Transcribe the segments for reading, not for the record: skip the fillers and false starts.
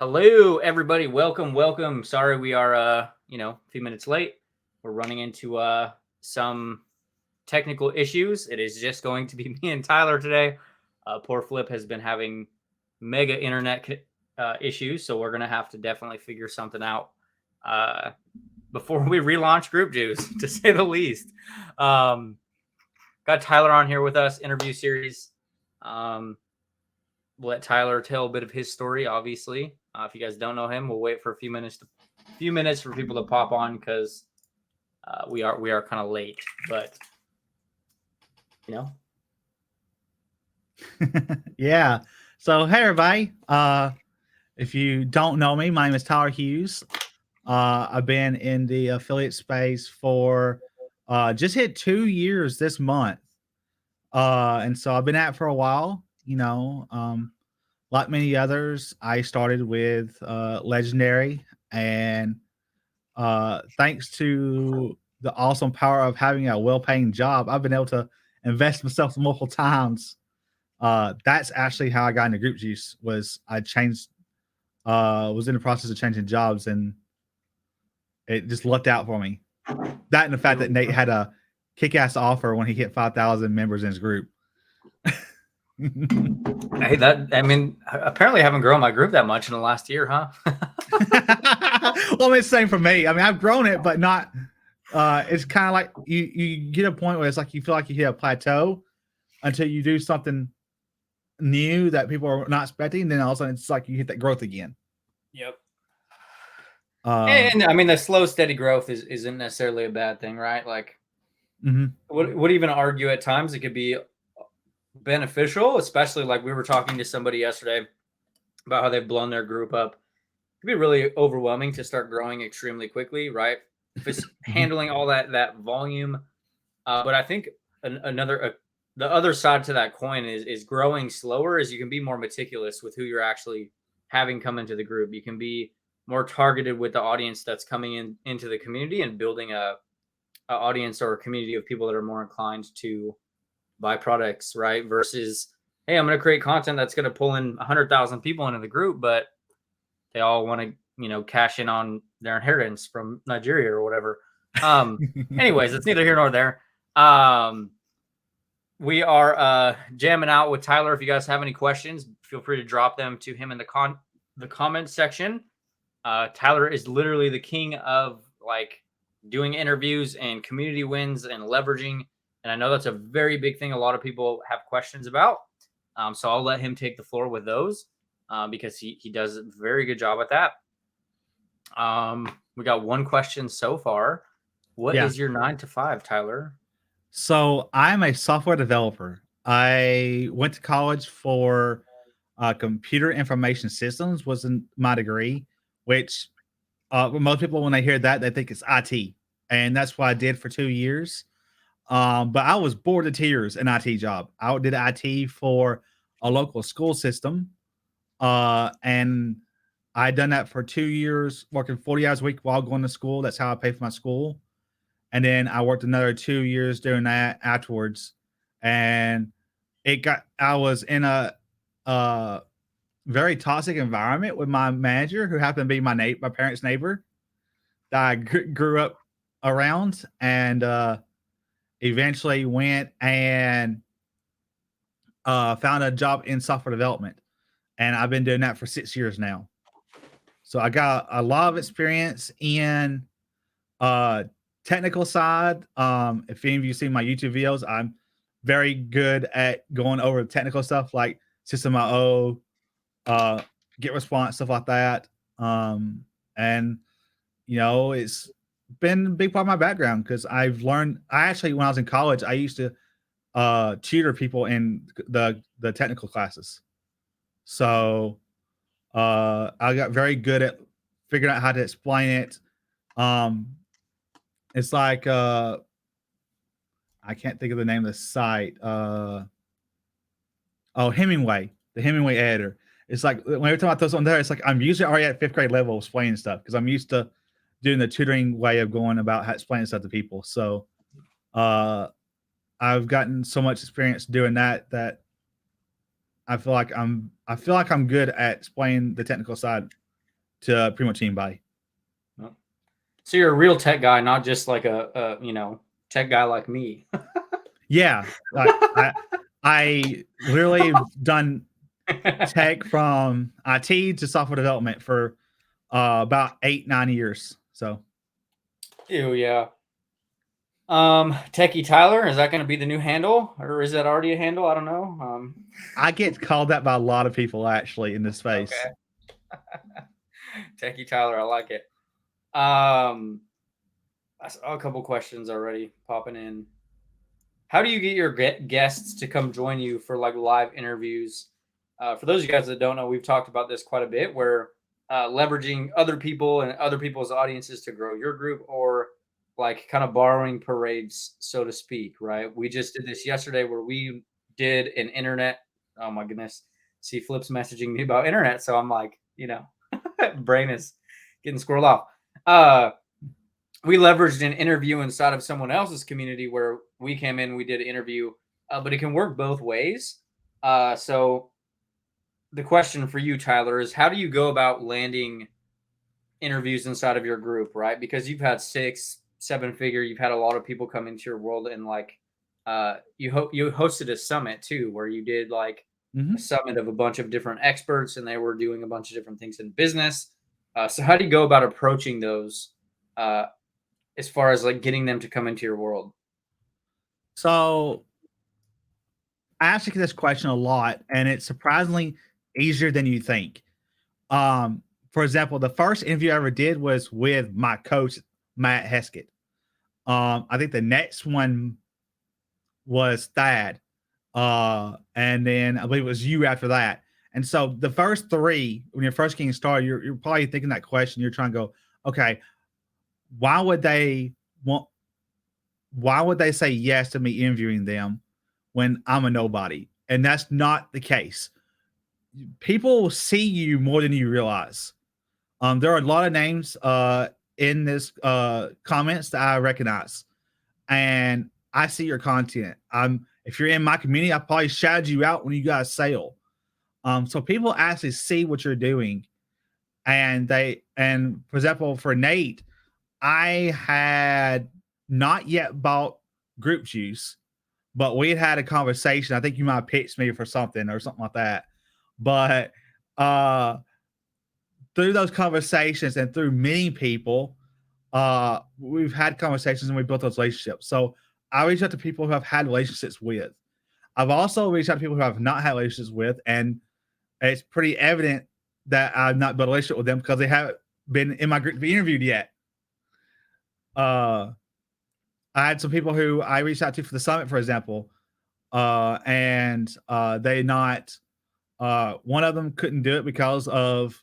Hello, everybody. Welcome. Sorry we are a few minutes late. We're running into some technical issues. It is just going to be me and Tyler today. Poor Flip has been having mega internet issues, so we're gonna have to definitely figure something out uh, before we relaunch Group Juice, to say the least. Um, got Tyler on here with us, interview series. Um, let Tyler tell a bit of his story. Obviously, if you guys don't know him, we'll wait for a few minutes for people to pop on because we are kind of late. But you know, Yeah. So hey everybody. If you don't know me, my name is Tyler Hughes. I've been in the affiliate space for just hit 2 years this month. And so I've been at it for a while, like many others, I started with Legendary, and thanks to the awesome power of having a well-paying job, I've been able to invest myself multiple times. That's actually how I got into Group Juice. Was in the process of changing jobs, and it just lucked out for me. That and the fact that Nate had a kick-ass offer when he hit 5,000 members in his group. hey, apparently I haven't grown my group that much in the last year, huh? Well, it's the same for me. I mean, I've grown it, but not. It's kind of like you get a point where it's like you feel like you hit a plateau until you do something new that people are not expecting. Then all of a sudden, it's like you hit that growth again. Yep. Um, And I mean, the slow, steady growth isn't necessarily a bad thing, right? Like, would even argue at times it could be beneficial, especially like we were talking to somebody yesterday about how they've blown their group up. It could be really overwhelming to start growing extremely quickly, right? If it's handling all that volume. But I think the other side to that coin is growing slower. Is you can be more meticulous with who you're actually having come into the group. You can be more targeted with the audience that's coming into the community and building a audience or a community of people that are more inclined to buy products, right? Versus, hey, I'm going to create content that's going to pull in 100,000 people into the group, but they all want to, cash in on their inheritance from Nigeria or whatever. Anyways, it's neither here nor there. We are jamming out with Tyler. If you guys have any questions, feel free to drop them to him in the comments section. Tyler is literally the king of like doing interviews and community wins and leveraging. And I know that's a very big thing a lot of people have questions about. So I'll let him take the floor with those because he does a very good job at that. We got one question so far. What is your 9 to 5, Tyler? So I'm a software developer. I went to college for computer information systems was in my degree, which most people when they hear that they think it's IT, and that's what I did for 2 years. But I was bored to tears in IT job. I did IT for a local school system, and I done that for 2 years, working 40 hours a week while going to school. That's how I pay for my school. And then I worked another 2 years doing that afterwards. And I was in a very toxic environment with my manager, who happened to be my parents' neighbor that I grew up around, and eventually went and found a job in software development. And I've been doing that for 6 years now. So I got a lot of experience in uh technical side. If any of you see my YouTube videos, I'm very good at going over technical stuff like system.io, uh get response, stuff like that. And it's been a big part of my background because I've learned. I actually, when I was in college, I used to tutor people in the technical classes. So I got very good at figuring out how to explain it. Um, it's like I can't think of the name of the site. Hemingway, the Hemingway editor. It's like whenever time I throw something there, it's like I'm usually already at 5th grade level explaining stuff because I'm used to doing the tutoring way of going about how explaining stuff to people. So I've gotten so much experience doing that I feel like I'm good at explaining the technical side to pretty much anybody. So you're a real tech guy, not just like a tech guy like me. Yeah, like I literally have done tech from IT to software development for about 8-9 years. So Ew, yeah. Techie Tyler, is that going to be the new handle, or is that already a handle? I don't know. I get called that by a lot of people actually in this space. Okay. Techie Tyler, I like it. I saw a couple questions already popping in. How do you get your guests to come join you for like live interviews? For those of you guys that don't know, we've talked about this quite a bit, where leveraging other people and other people's audiences to grow your group, or like kind of borrowing parades, so to speak. Right? We just did this yesterday, where we did an internet. Oh my goodness! See, Flip's messaging me about internet, so I'm like, brain is getting squirreled off. Uh, we leveraged an interview inside of someone else's community where we came in, we did an interview, but it can work both ways. So the question for you, Tyler, is how do you go about landing interviews inside of your group, right? Because you've had 6, 7 figure, you've had a lot of people come into your world, and like you hosted a summit too, where you did like a Mm-hmm. summit of a bunch of different experts, and they were doing a bunch of different things in business. So how do you go about approaching those? As far as like getting them to come into your world. So I actually get this question a lot, and it's surprisingly easier than you think. For example, the first interview I ever did was with my coach, Matt Heskett. I think the next one was Thad. And then I believe it was you after that. And so the first three, when you're first getting started, you're probably thinking that question. You're trying to go, okay, why would they want? Why would they say yes to me interviewing them when I'm a nobody? And that's not the case. People see you more than you realize. There are a lot of names in this comments that I recognize, and I see your content. If you're in my community, I probably shouted you out when you guys sale. So people actually see what you're doing, and for example, for Nate, I had not yet bought group juice, but we had a conversation. I think you might have pitched me for something or something like that. But uh through those conversations and through meeting people, we've had conversations and we built those relationships. So I reach out to people who I've had relationships with. I've also reached out to people who I've not had relationships with, and it's pretty evident that I've not built a relationship with them because they haven't been in my group to be interviewed yet. Uh, I had some people who I reached out to for the summit, for example, and they not one of them couldn't do it because of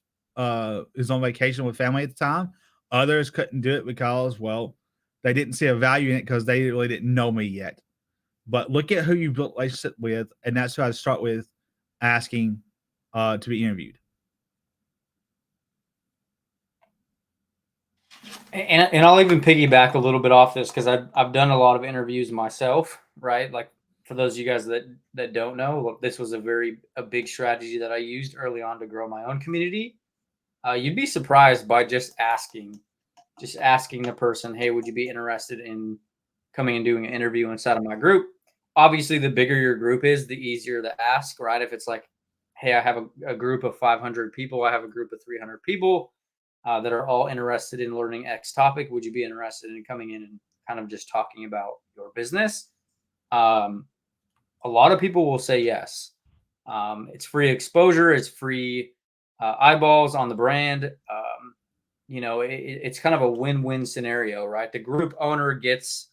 his on vacation with family at the time. Others couldn't do it because, well, they didn't see a value in it because they really didn't know me yet. But look at who you built a relationship with, and that's who I start with asking to be interviewed. And I'll even piggyback a little bit off this because I've done a lot of interviews myself, right? Like for those of you guys that don't know, look, this was a big strategy that I used early on to grow my own community. You'd be surprised by just asking the person, hey, would you be interested in coming and doing an interview inside of my group? Obviously, the bigger your group is, the easier to ask, right? If it's like, hey, I have a group of 500 people, I have a group of 300 people that are all interested in learning X topic. Would you be interested in coming in and kind of just talking about your business? Um, a lot of people will say yes. It's free exposure, it's free eyeballs on the brand. It's kind of a win-win scenario, right? The group owner gets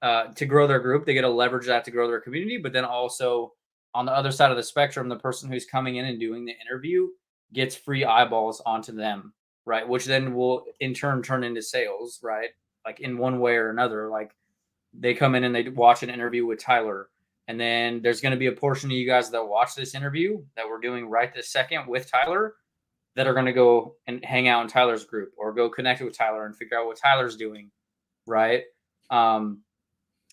to grow their group, they get to leverage that to grow their community, but then also on the other side of the spectrum, the person who's coming in and doing the interview gets free eyeballs onto them, right? Which then will in turn turn into sales, right? Like in one way or another. Like they come in and they watch an interview with Tyler, and then there's going to be a portion of you guys that watch this interview that we're doing right this second with Tyler that are going to go and hang out in Tyler's group or go connect with Tyler and figure out what Tyler's doing, right? Um,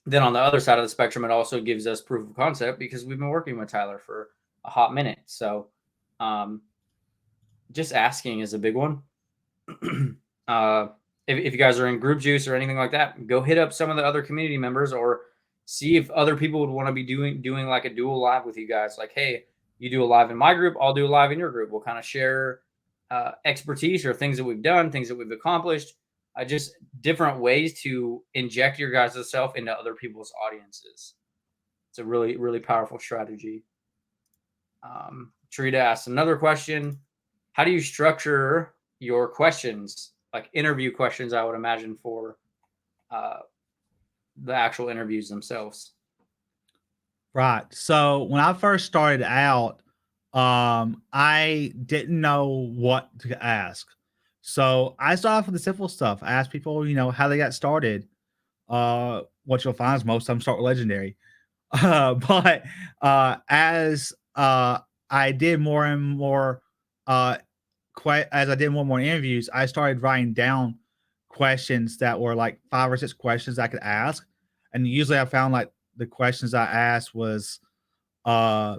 then on the other side of the spectrum, it also gives us proof of concept because we've been working with Tyler for a hot minute. So, um, just asking is a big one. uh, if you guys are in group juice or anything like that, go hit up some of the other community members or see if other people would want to be doing like a dual live with you guys. Like, hey, you do a live in my group, I'll do a live in your group. We'll kind of share expertise or things that we've done, things that we've accomplished, just different ways to inject your guys' self into other people's audiences. It's a really, really powerful strategy. Trita asked another question. How do you structure your questions, like interview questions, I would imagine, for uh, the actual interviews themselves? Right. So when I first started out, I didn't know what to ask. So I started off with the simple stuff. I asked people, how they got started. What you'll find is most of them start with legendary. But as I did more and more, uh, as I did more and more interviews, I started writing down questions that were like 5 or 6 questions I could ask, and usually I found like the questions I asked was uh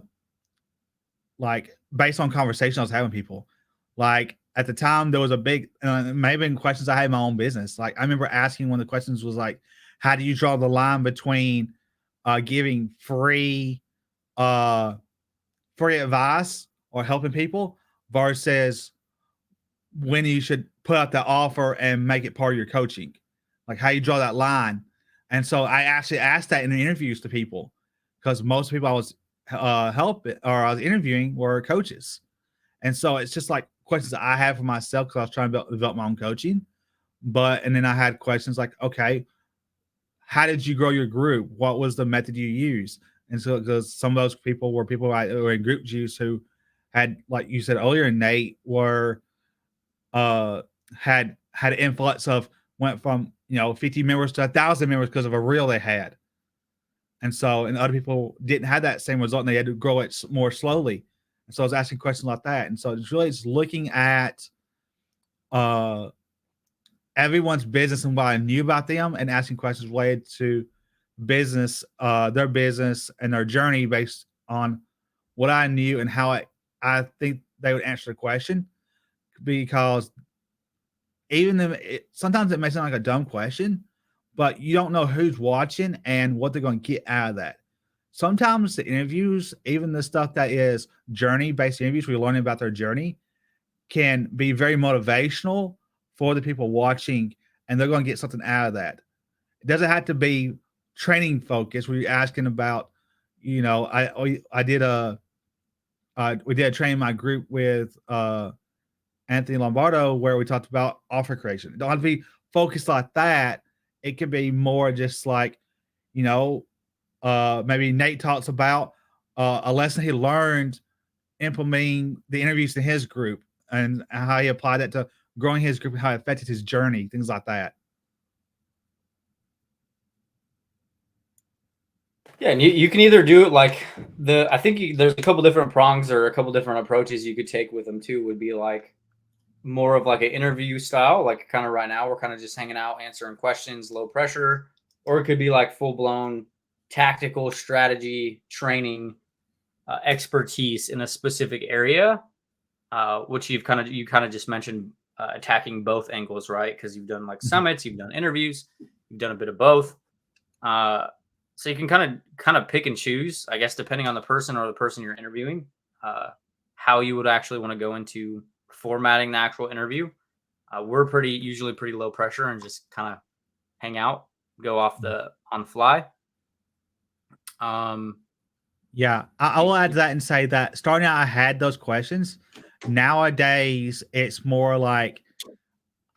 like based on conversations I was having with people. Like at the time, there was a big maybe in questions I had in my own business. Like I remember asking one of the questions was like, "How do you draw the line between giving uh free advice or helping people versus when you should put out the offer and make it part of your coaching, like how you draw that line?" And so I actually asked that in the interviews to people because most people I was helping or I was interviewing were coaches, and so it's just like questions that I had for myself because I was trying to develop my own coaching. But and then I had questions like, okay, how did you grow your group? What was the method you used? And so because some of those people were people who were in group juice who had, like you said earlier, Nate, were uh had an influx of went from 50 members to 1,000 members because of a reel they had. And so and other people didn't have that same result and they had to grow it more slowly. And so I was asking questions like that. And so it's really just looking at uh everyone's business and what I knew about them and asking questions related to their business and their journey based on what I knew and how I think they would answer the question. Because even if sometimes it may sound like a dumb question, but you don't know who's watching and what they're going to get out of that. Sometimes the interviews, even the stuff that is journey based interviews, where you're learning about their journey, can be very motivational for the people watching, and they're going to get something out of that. It doesn't have to be training focused where you're asking about, I did a we did a training my group with Anthony Lombardo where we talked about offer creation. It don't have to be focused like that. It could be more just like, you know, maybe Nate talks about a lesson he learned implementing the interviews to his group and how he applied that to growing his group and how it affected his journey, things like that. Yeah, and you can either do it like I think there's a couple different prongs or a couple different approaches you could take with them too. Would be like more of like an interview style, like kind of right now we're kind of just hanging out, answering questions, low pressure, or it could be like full blown tactical strategy training, expertise in a specific area, which you kind of just mentioned, attacking both angles, right? Because you've done like Mhm. summits, you've done interviews, you've done a bit of both. Uh, so you can kind of pick and choose, I guess, depending on the person or the person you're interviewing, uh, how you would actually want to go into formatting the actual interview. We're usually pretty low pressure and just kind of hang out, go off the on the fly. Um, Yeah, I will add to that and say that starting out, I had those questions. Nowadays, it's more like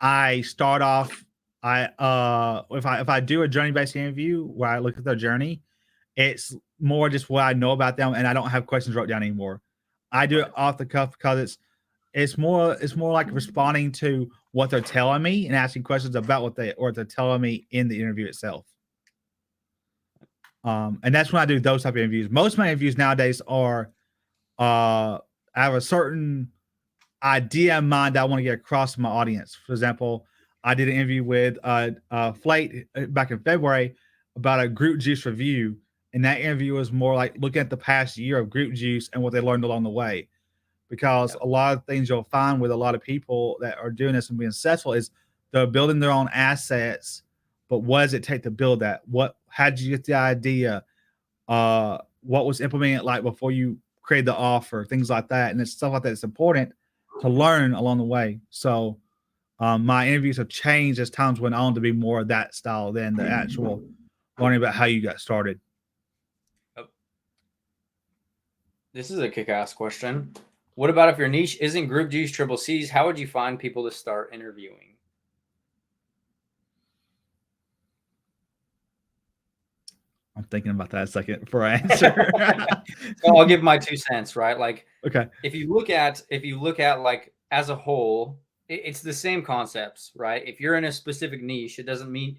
I start off. If I do a journey based interview where I look at their journey, it's more just what I know about them, and I don't have questions wrote down anymore. I do it right. off the cuff because it's more like responding to what they're telling me and asking questions about what they're telling me in the interview itself. And that's when I do those type of interviews. Most of my interviews nowadays are I have a certain idea in mind that I want to get across to my audience. For example, I did an interview with Flate back in February about a group juice review, and that interview was more like looking at the past year of group juice and what they learned along the way. because Yep. a lot of things you'll find with a lot of people that are doing this and being successful is they're building their own assets. But what does it take to build that? How did you get the idea? What was implemented like before you create the offer, things like that. And it's stuff like that. It's important to learn along the way. So my interviews have changed as times went on to be more of that style than the actual learning about how you got started. Yep. This is a kick-ass question. What about if your niche isn't group G's, triple C's? How would you find people to start interviewing? I'm thinking about that a second before I answer. So I'll give my 2 cents, right? Like, Okay. if you look at like as a whole, it's the same concepts, right? If you're in a specific niche, it doesn't mean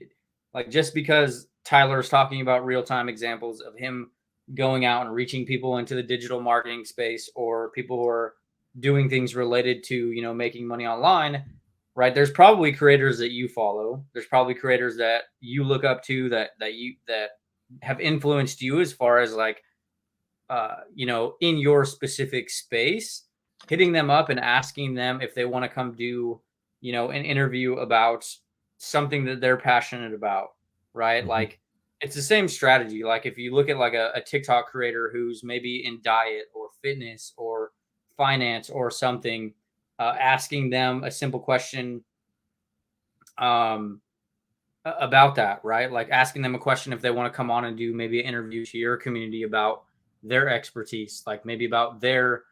like just because Tyler's talking about real-time examples of him going out and reaching people into the digital marketing space, or people who are doing things related to, making money online, right? There's probably creators that you follow. There's probably creators that you look up to, that have influenced you as far as like, in your specific space, hitting them up and asking them if they want to come do, an interview about something that they're passionate about, right? Mhm. Like, it's the same strategy. Like, if you look at like a TikTok creator who's maybe in diet or fitness or finance or something, asking them a simple question, um, about that, right? Like asking them a question if they want to come on and do maybe an interview to your community about their expertise, like maybe about their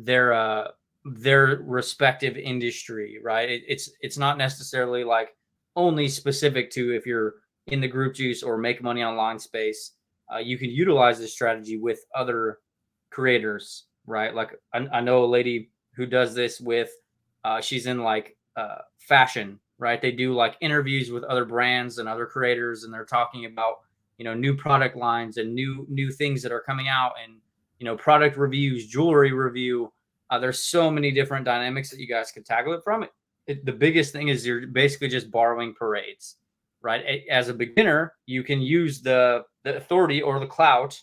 uh their respective industry, right? It's not necessarily like only specific to if you're in the group juice or make money online space. You can utilize this strategy with other creators, right? Like I know a lady who does this with she's in like fashion, right? They do like interviews with other brands and other creators, and they're talking about, new product lines and new things that are coming out, and product reviews, jewelry review. There's so many different dynamics that you guys could tackle it from. The biggest thing is you're basically just borrowing parades, right? As a beginner, you can use the authority or the clout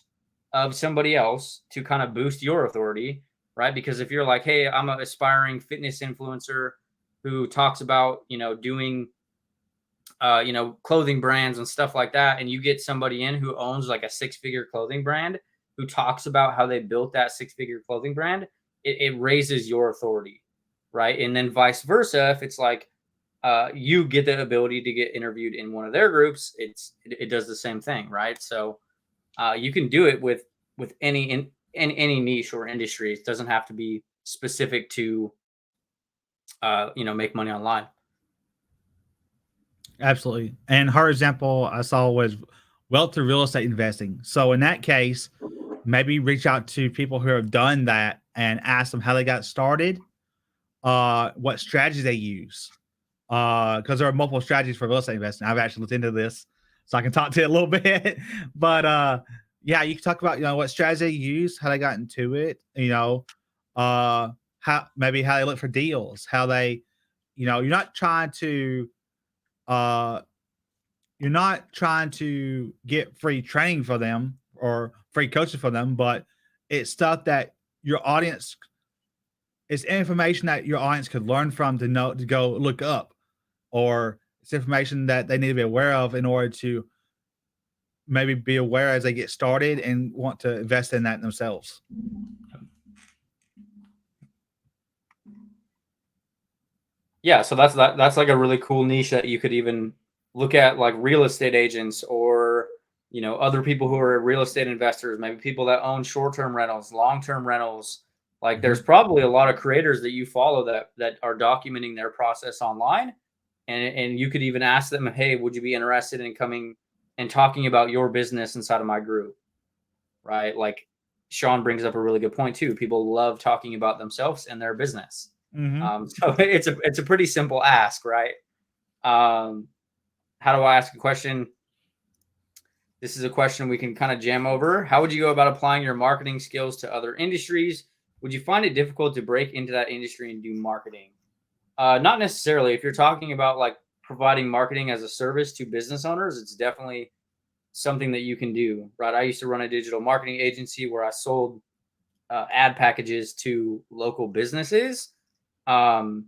of somebody else to kind of boost your authority, right? Because if you're like, hey, I'm an aspiring fitness influencer who talks about, doing, clothing brands and stuff like that, and you get somebody in who owns like a six-figure clothing brand, who talks about how they built that six-figure clothing brand, it raises your authority, right? And then vice versa, if it's like, you get the ability to get interviewed in one of their groups, it does the same thing, right? So you can do it with in any niche or industry. It doesn't have to be specific to make money online. Absolutely. And her example I saw was wealth through real estate investing. So in that case, maybe reach out to people who have done that and ask them how they got started, what strategies they use. Because there are multiple strategies for real estate investing. I've actually looked into this, so I can talk to it a little bit. But yeah, you can talk about what strategy they use, how they got into it, how they look for deals, how they, you're not trying to uh you're not trying to get free training for them or free coaching for them, but it's stuff that your audience it's information that your audience could learn from to know to go look up, or it's information that they need to be aware of in order to maybe be aware as they get started and want to invest in that themselves. Yeah, so that's like a really cool niche that you could even look at, like real estate agents, or other people who are real estate investors, maybe people that own short-term rentals, long-term rentals. Like, there's Mhm. probably a lot of creators that you follow that are documenting their process online, and you could even ask them, hey, would you be interested in coming and talking about your business inside of my group, right? Like, Sean brings up a really good point too. People love talking about themselves and their business. Mhm. So it's a pretty simple ask, right? Um, how do I ask a question? This is a question we can kind of jam over. How would you go about applying your marketing skills to other industries? Would you find it difficult to break into that industry and do marketing? Not necessarily. If you're talking about like providing marketing as a service to business owners, it's definitely something that you can do, right? I used to run a digital marketing agency where I sold ad packages to local businesses, um,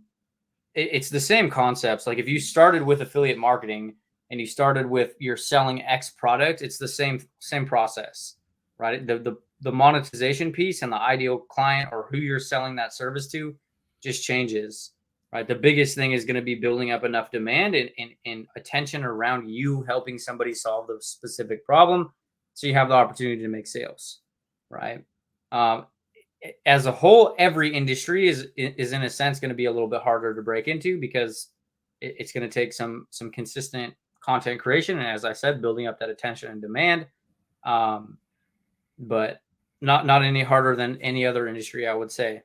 it's the same concepts. Like if you started with affiliate marketing and you started with you're selling X product, it's the same process, right? The monetization piece and the ideal client or who you're selling that service to just changes, right? The biggest thing is going to be building up enough demand and attention around you helping somebody solve the specific problem, so you have the opportunity to make sales, right? Um, as a whole, every industry is in a sense going to be a little bit harder to break into because it's going to take some consistent content creation and, as I said, building up that attention and demand. Um, but not any harder than any other industry, I would say.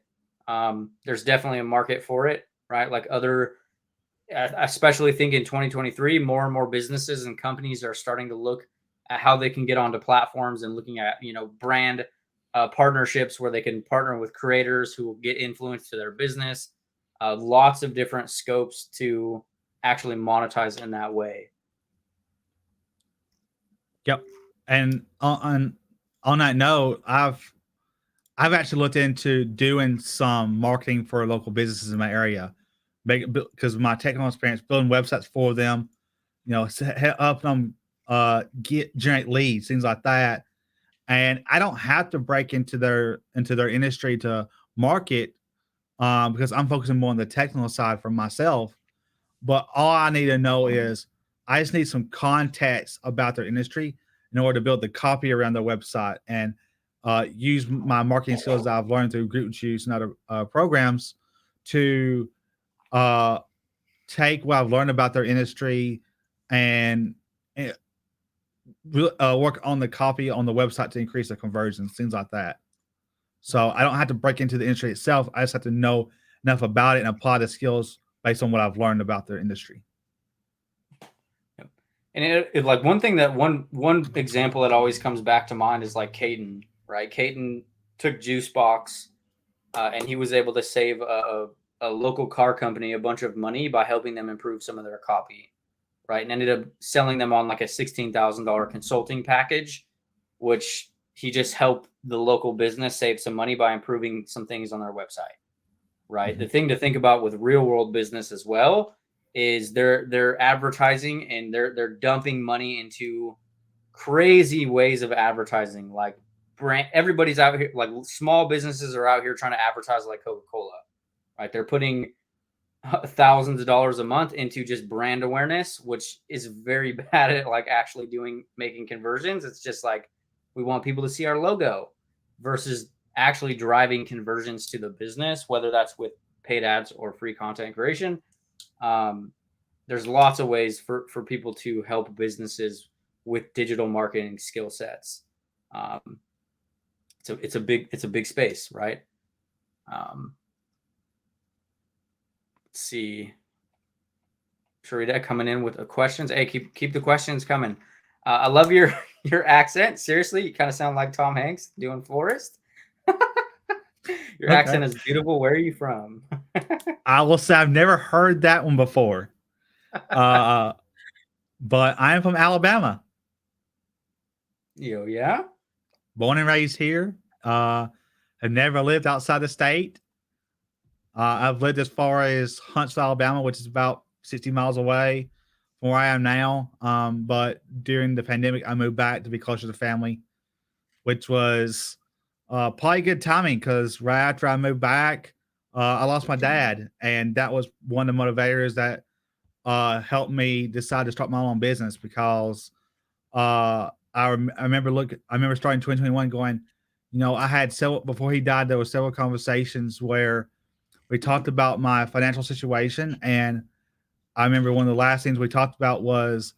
There's definitely a market for it, right? Like other, I especially think in 2023, more and more businesses and companies are starting to look at how they can get onto platforms and looking at, brand partnerships where they can partner with creators who will get influence to their business. Lots of different scopes to actually monetize in that way. Yep. And on that note, I've actually looked into doing some marketing for local businesses in my area, because of my technical experience, building websites for them, help them generate leads, things like that. And I don't have to break into their industry to market, because I'm focusing more on the technical side for myself. But all I need to know is I just need some context about their industry in order to build the copy around their website and use my marketing skills that I've learned through Group Juice and other programs to uh, take what I've learned about their industry and uh, work on the copy on the website to increase the conversions, things like that. So I don't have to break into the industry itself. I just have to know enough about it and apply the skills based on what I've learned about their industry. Yep. And like one thing that one example that always comes back to mind is like Caden, right? Caden took Juicebox, and he was able to save a local car company a bunch of money by helping them improve some of their copy, right? And ended up selling them on like a $16,000 consulting package, which he just helped the local business save some money by improving some things on their website, right? Mm-hmm. The thing to think about with real world business as well is they're advertising and they're dumping money into crazy ways of advertising. Like brand, everybody's out here, like small businesses are out here trying to advertise like Coca-Cola, right? They're putting thousands of dollars a month into just brand awareness, which is very bad at like actually making conversions. It's just like we want people to see our logo versus actually driving conversions to the business, whether that's with paid ads or free content creation. Um, there's lots of ways for people to help businesses with digital marketing skill sets. Um, so it's a big space, right? Um, let's see. Sharita coming in with questions. Hey, keep the questions coming. I love your your accent. Seriously, you kind of sound like Tom Hanks doing Forrest. Your Okay. accent is beautiful. Where are you from? I will say I've never heard that one before. Uh, but I am from Alabama, Yo, yeah. born and raised here. Have never lived outside the state. I've lived as far as Huntsville, Alabama, which is about 60 miles away from where I am now. But during the pandemic, I moved back to be closer to family, which was probably good timing because right after I moved back, I lost my dad, and that was one of the motivators that helped me decide to start my own business because I remember starting 2021 going, I had several before he died. There were several conversations where we talked about my financial situation, and I remember one of the last things we talked about was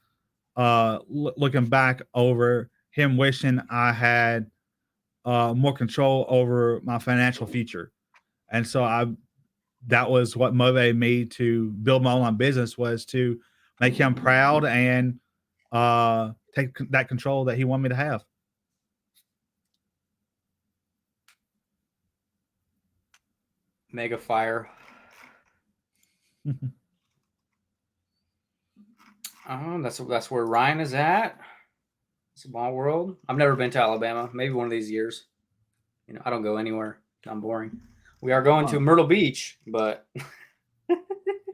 looking back over him wishing I had more control over my financial future. And so that was what motivated me to build my online business, was to make him proud and take that control that he wanted me to have. Mega fire. That's where Ryan is at. Small world. I've never been to Alabama. Maybe one of these years. I don't go anywhere. I'm boring. We are going to Myrtle Beach, but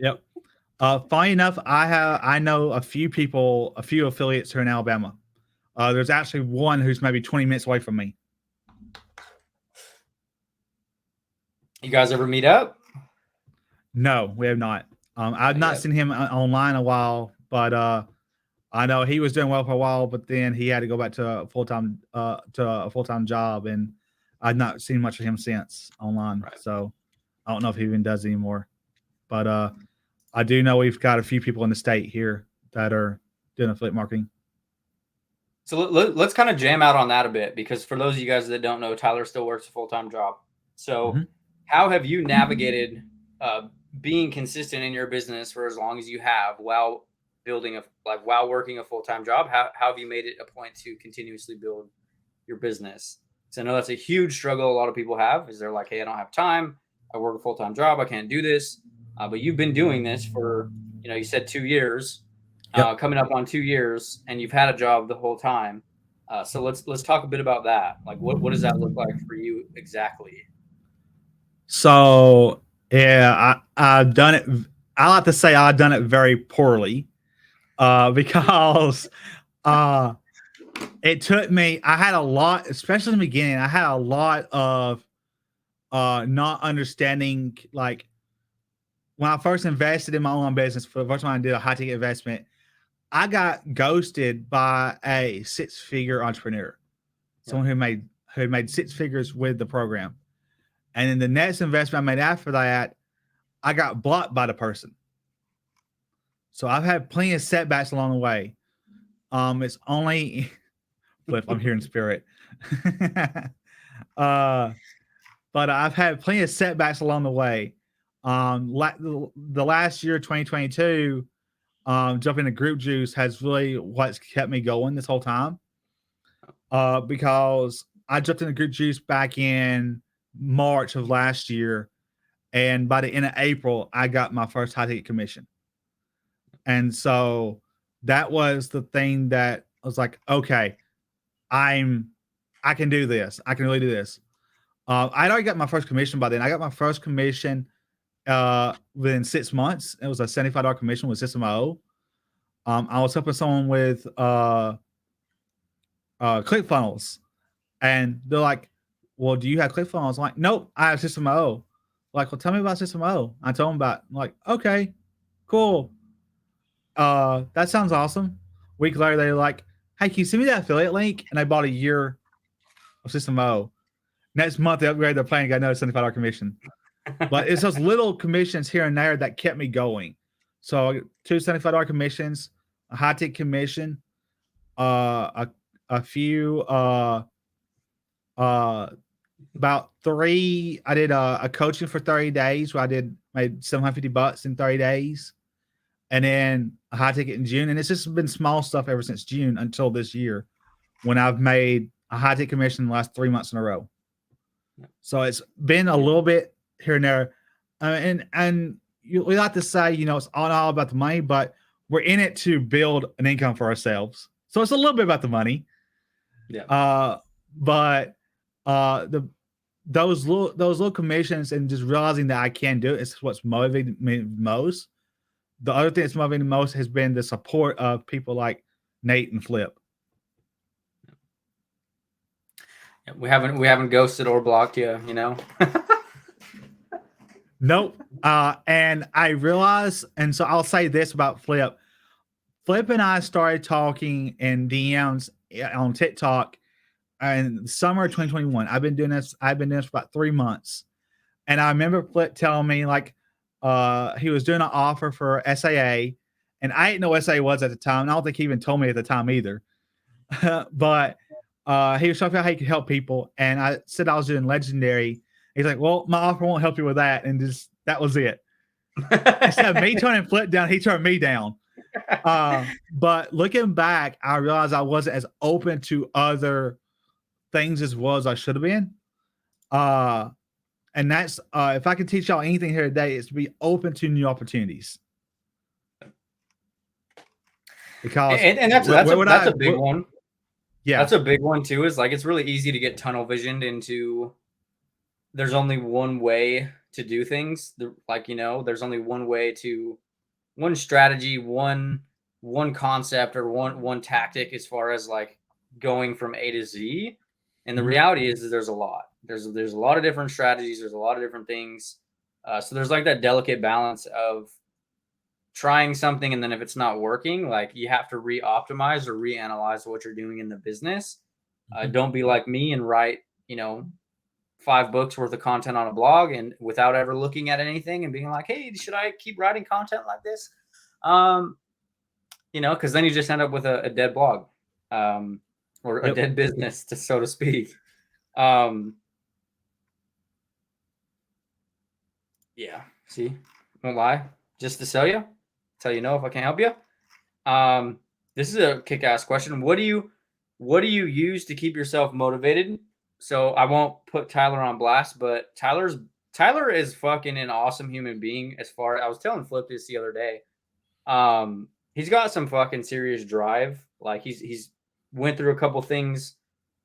Yep. Funny enough, I know a few people, a few affiliates here in Alabama. There's actually one who's maybe 20 minutes away from me. you guys ever meet up? No, we have not. I've not Yet. seen him online a while, but I know he was doing well for a while, but then he had to go back to a full time job, and I've not seen much of him since online. Right. So I don't know if he even does anymore. But I do know we've got a few people in the state here that are doing affiliate marketing. So let's kind of jam out on that a bit, because for those of you guys that don't know, Tyler still works a full-time job. So how have you navigated being consistent in your business for as long as you have while while working a full-time job? How have you made it a point to continuously build your business? So I know that's a huge struggle a lot of people have, is they're like, hey, I don't have time. I work a full-time job. I can't do this. But you've been doing this for, you said 2 years. Coming up on 2 years, and you've had a job the whole time. So let's talk a bit about that. Like, what does that look like for you exactly? So yeah, I've done it. I like to say I've done it very poorly, because it took me. I had a lot, especially in the beginning. I had a lot of not understanding. Like when I first invested in my own business, for the first time I did a high ticket investment, I got ghosted by a 6-figure entrepreneur, someone who had made 6 figures with the program. And then the next investment I made after that, I got blocked by the person. So I've had plenty of setbacks along the way. It's only Flip, I'm here in spirit. But I've had plenty of setbacks along the way. The last year, 2022, jumping to group juice has really what's kept me going this whole time. Because I jumped into group juice back in March of last year, and by the end of April, I got my first high ticket commission. And so that was the thing that I was like, okay, I can do this. I can really do this. I'd already got my first commission by then. I got my first commission within 6 months. It was a $75 commission with System O. I was helping someone with ClickFunnels, and they're like, "Well, do you have ClickFunnels?" I'm like, "Nope, I have System O." Like, "Well, tell me about System O." I told them about it. I'm like, "Okay, cool. That sounds awesome." Week later, they're like, "Hey, can you send me that affiliate link?" And I bought a year of System O. Next month, they upgraded their plan and got another $75 commission. But it's those little commissions here and there that kept me going. So 2 $75 commissions, a high ticket commission, a few about 3. I did a coaching for 30 days where I made $750 in 30 days, and then a high ticket in June. And it's just been small stuff ever since June until this year, when I've made a high ticket commission in the last 3 months in a row. So it's been a little bit here and there, and we like to say, it's all about the money, but we're in it to build an income for ourselves. So it's a little bit about the money. Yeah. But those little commissions and just realizing that I can do it is what's motivated me most. The other thing that's motivated me most has been the support of people like Nate and Flip. We haven't ghosted or blocked you, Nope. And I realized, and so I'll say this about Flip. Flip and I started talking in DMs on TikTok in the summer of 2021. I've been doing this for about 3 months. And I remember Flip telling me, like, he was doing an offer for SAA, and I didn't know what SAA was at the time. And I don't think he even told me at the time either. But he was talking about how he could help people, and I said I was doing Legendary. He's like, "Well, my offer won't help you with that," and just that was it. Instead of me turning Flip down, he turned me down. But looking back, I realized I wasn't as open to other things as well as I should have been. And that's if I can teach y'all anything here today, is to be open to new opportunities. Because and that's a big one. Yeah, that's a big one too. Is like, it's really easy to get tunnel visioned into there's only one way to do things. Like, there's only one way to one strategy, one concept or one tactic as far as like going from A to Z. And the Mhm. reality is there's a lot. There's a lot of different strategies. There's a lot of different things. So there's like that delicate balance of trying something, and then if it's not working, like you have to re-optimize or reanalyze what you're doing in the business. Mhm. Don't be like me and write, 5 books worth of content on a blog and without ever looking at anything and being like, hey, should I keep writing content like this? Um, because then you just end up with a dead blog, or a Yep. dead business, so to speak. Um, yeah. See, won't lie, just to sell you, tell you no if I can't help you. Um, this is a kick-ass question. What do you use to keep yourself motivated? So I won't put Tyler on blast, but Tyler is fucking an awesome human being. As far I was telling Flip this the other day. He's got some fucking serious drive. Like he's went through a couple things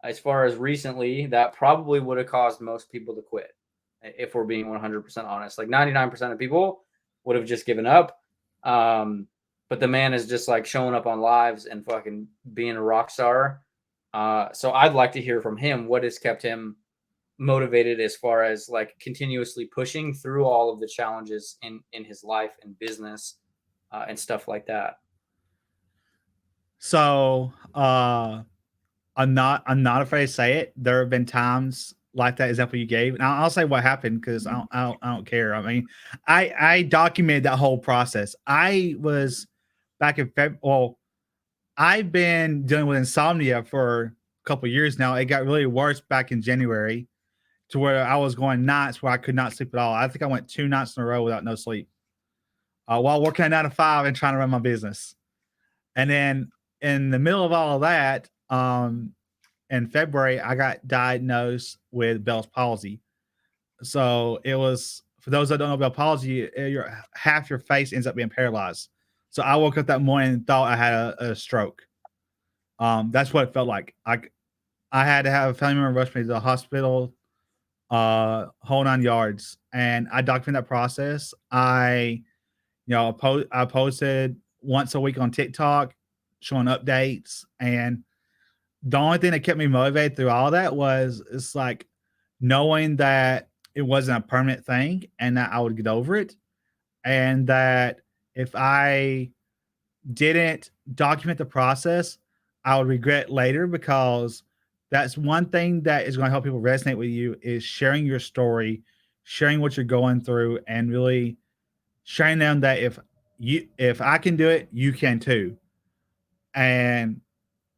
as far as recently that probably would have caused most people to quit. If we're being 100% honest, like 99% of people would have just given up. Um, but the man is just like showing up on lives and fucking being a rock star. So I'd like to hear from him what has kept him motivated as far as like continuously pushing through all of the challenges in his life and business, and stuff like that. So, I'm not afraid to say it. There have been times like that example you gave, and I'll say what happened because I don't care. I mean, I documented that whole process. I was back in Feb. Well, I've been dealing with insomnia for a couple years now. It got really worse back in January to where I was going nights where I could not sleep at all. I think I went 2 nights in a row without no sleep, while working at 9 to 5 and trying to run my business. And then in the middle of all of that, in February, I got diagnosed with Bell's palsy. So it was, for those that don't know Bell's palsy, half your face ends up being paralyzed. So I woke up that morning and thought I had a stroke. That's what it felt like. I had to have a family member rush me to the hospital, whole 9 yards, and I documented that process. I posted once a week on TikTok, showing updates, and the only thing that kept me motivated through all that was it's like knowing that it wasn't a permanent thing and that I would get over it, and that if I didn't document the process, I would regret later, because that's one thing that is going to help people resonate with you is sharing your story, sharing what you're going through, and really showing them that if I can do it, you can too. And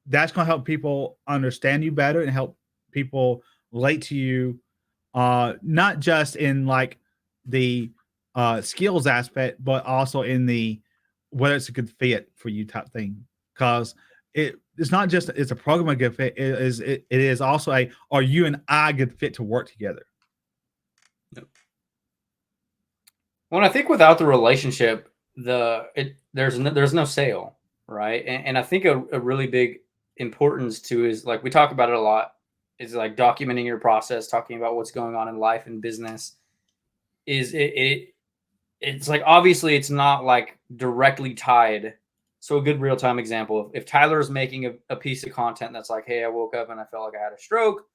that's going to help people understand you better and help people relate to you, not just in like the skills aspect, but also in the whether it's a good fit for you type thing. Because it's not just it's a program a good fit, it is also a are you and I good fit to work together. Well, I think without the relationship, there's no sale, right? And I think a really big importance to is like we talk about it a lot is like documenting your process, talking about what's going on in life and business. Is it's like obviously it's not like directly tied. So a good real time example: if Tyler is making a piece of content that's like, hey, I woke up and I felt like I had a stroke,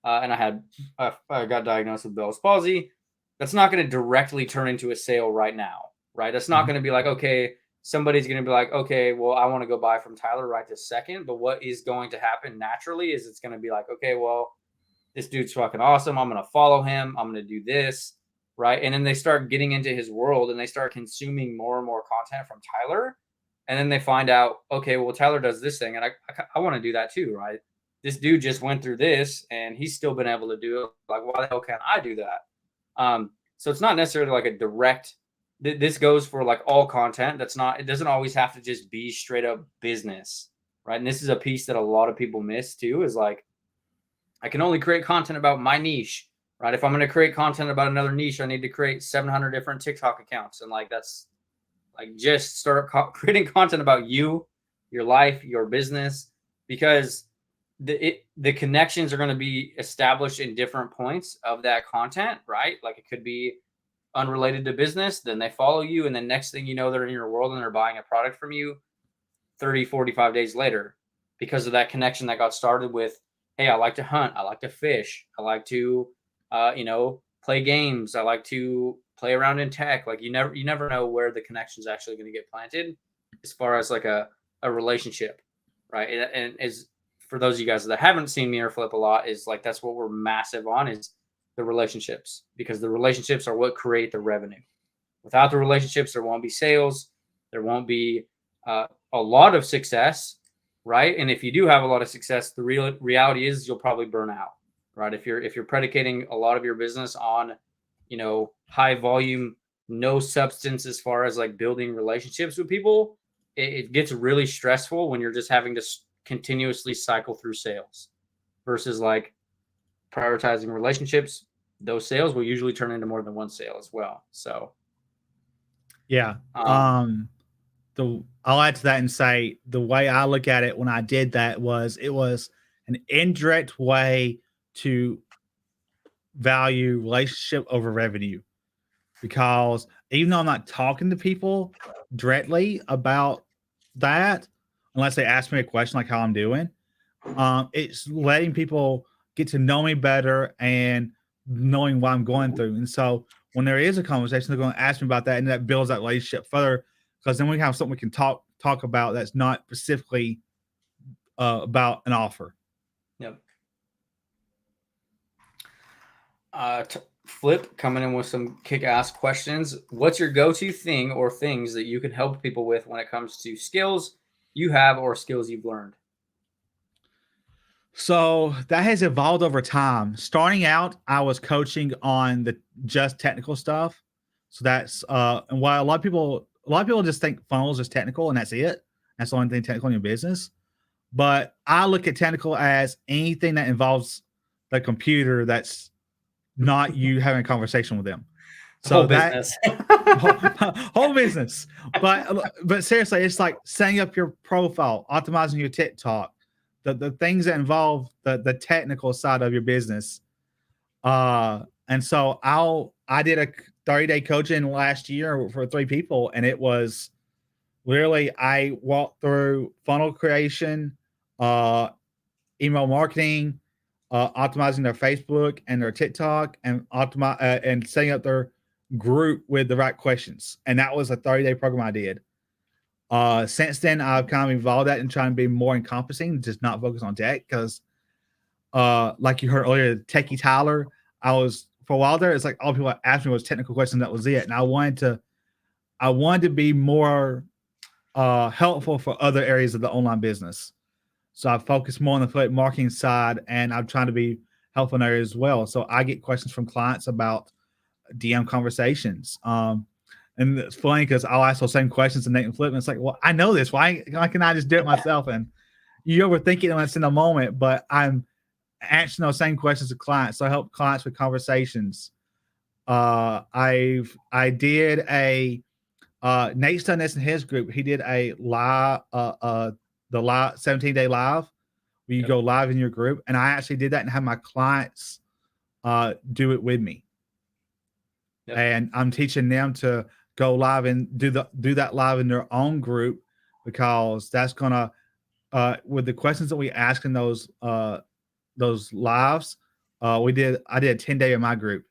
and I got diagnosed with Bell's palsy. That's not going to directly turn into a sale right now, right? That's not Mhm. going to be like, okay, somebody's going to be like, okay, well, I want to go buy from Tyler right this second. But what is going to happen naturally is it's going to be like, okay, well, this dude's fucking awesome. I'm going to follow him. I'm going to do this, right? And then they start getting into his world and they start consuming more and more content from Tyler. And then they find out, okay, well, Tyler does this thing, and I want to do that too, right? This dude just went through this, and he's still been able to do it. Like, why the hell can't I do that? So it's not necessarily like a direct. This goes for like all content. That's not. It doesn't always have to just be straight up business, right? And this is a piece that a lot of people miss too. Is like I can only create content about my niche, right? If I'm going to create content about another niche, I need to create 700 different TikTok accounts, and like that's like just start creating content about you, your life, your business, because the connections are going to be established in different points of that content, right? Like it could be unrelated to business, then they follow you, and then next thing you know, they're in your world and they're buying a product from you 30, 45 days later because of that connection that got started with, hey, I like to hunt, I like to fish, I like to play games, I like to play around in tech. Like you never know where the connection is actually going to get planted as far as like a relationship, right? And as for those of you guys that haven't seen me or Flip a lot, is like that's what we're massive on, is the relationships, because the relationships are what create the revenue. Without the relationships, there won't be sales, there won't be a lot of success, right? And if you do have a lot of success, the real reality is you'll probably burn out, right? If you're predicating a lot of your business on, high volume, no substance as far as like building relationships with people, it gets really stressful when you're just having to continuously cycle through sales versus like prioritizing relationships. Those sales will usually turn into more than one sale as well. So, Yeah. um, I'll add to that and say the way I look at it when I did that was it was an indirect way to value relationship over revenue, because even though I'm not talking to people directly about that, unless they ask me a question like how I'm doing, it's letting people get to know me better and knowing what I'm going through. And so when there is a conversation, they're going to ask me about that, and that builds that relationship further, because then we have something we can talk about that's not specifically about an offer. yep. Flip coming in with some kick-ass questions. What's your go-to thing or things that you can help people with when it comes to skills you have or skills you've learned? So that has evolved over time. Starting out, I was coaching on the just technical stuff. So that's and while a lot of people just think funnels is technical and that's it. That's the only thing technical in your business. But I look at technical as anything that involves the computer that's not you having a conversation with them. The whole So that business. whole, whole business. But seriously, it's like setting up your profile, optimizing your TikTok, the things that involve the technical side of your business. And so I did a 30-day coaching last year for 3 people, and it was literally I walked through funnel creation, uh, email marketing, optimizing their Facebook and their TikTok, and and setting up their group with the right questions. And that was a 30-day program I did. Since then, I've kind of evolved that and trying to be more encompassing, just not focus on tech. Because, like you heard earlier, Techie Tyler, I was for a while there. It's like all people asked me was technical questions. That was it, and I wanted to be more helpful for other areas of the online business. So I focus more on the affiliate marketing side, and I'm trying to be helpful in areas as well. So I get questions from clients about DM conversations. And it's funny because I'll ask those same questions to Nate and Flip, and it's like, well, I know this. Why can I just do it myself? And you overthink it when it's in the moment, but I'm answering those same questions to clients. So I help clients with conversations. I did a Nate's done this in his group. He did a live the live 17-day live where you Yep. go live in your group, and I actually did that and have my clients do it with me. Yep. And I'm teaching them to go live and do that live in their own group, because that's gonna with the questions that we ask in those lives. I did a 10-day in my group,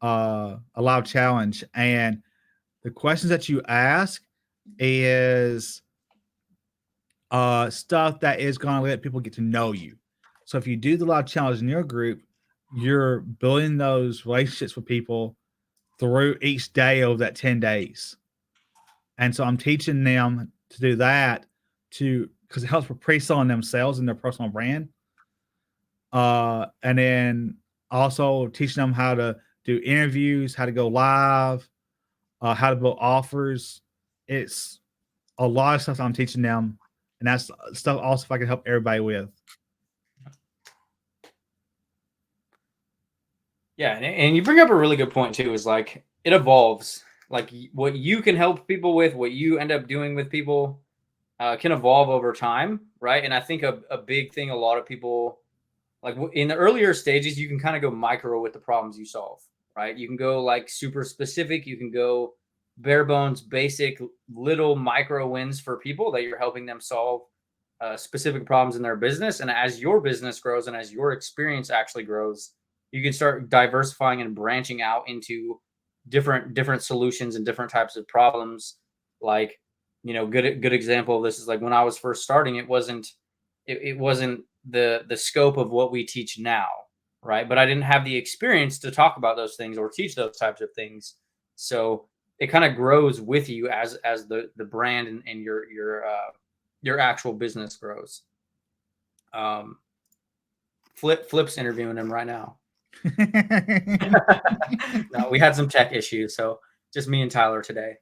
a live challenge, and the questions that you ask is stuff that is going to let people get to know you. So if you do the live challenge in your group, you're building those relationships with people through each day of that 10 days. And so I'm teaching them to do that because it helps with pre-selling themselves and their personal brand. And then also teaching them how to do interviews, how to go live, how to build offers. It's a lot of stuff I'm teaching them, and that's stuff also if I can help everybody with. Yeah, and you bring up a really good point too. Is like it evolves. Like what you can help people with, what you end up doing with people, can evolve over time, right? And I think a big thing a lot of people like in the earlier stages, you can kind of go micro with the problems you solve, right? You can go like super specific, you can go bare bones, basic, little micro wins for people that you're helping them solve specific problems in their business. And as your business grows and as your experience actually grows, you can start diversifying and branching out into different solutions and different types of problems. Like, good example of this is like when I was first starting, it wasn't the scope of what we teach now, right? But I didn't have the experience to talk about those things or teach those types of things. So it kind of grows with you as the brand and your actual business grows. Flip's interviewing him right now. No, we had some tech issues, so just me and Tyler today.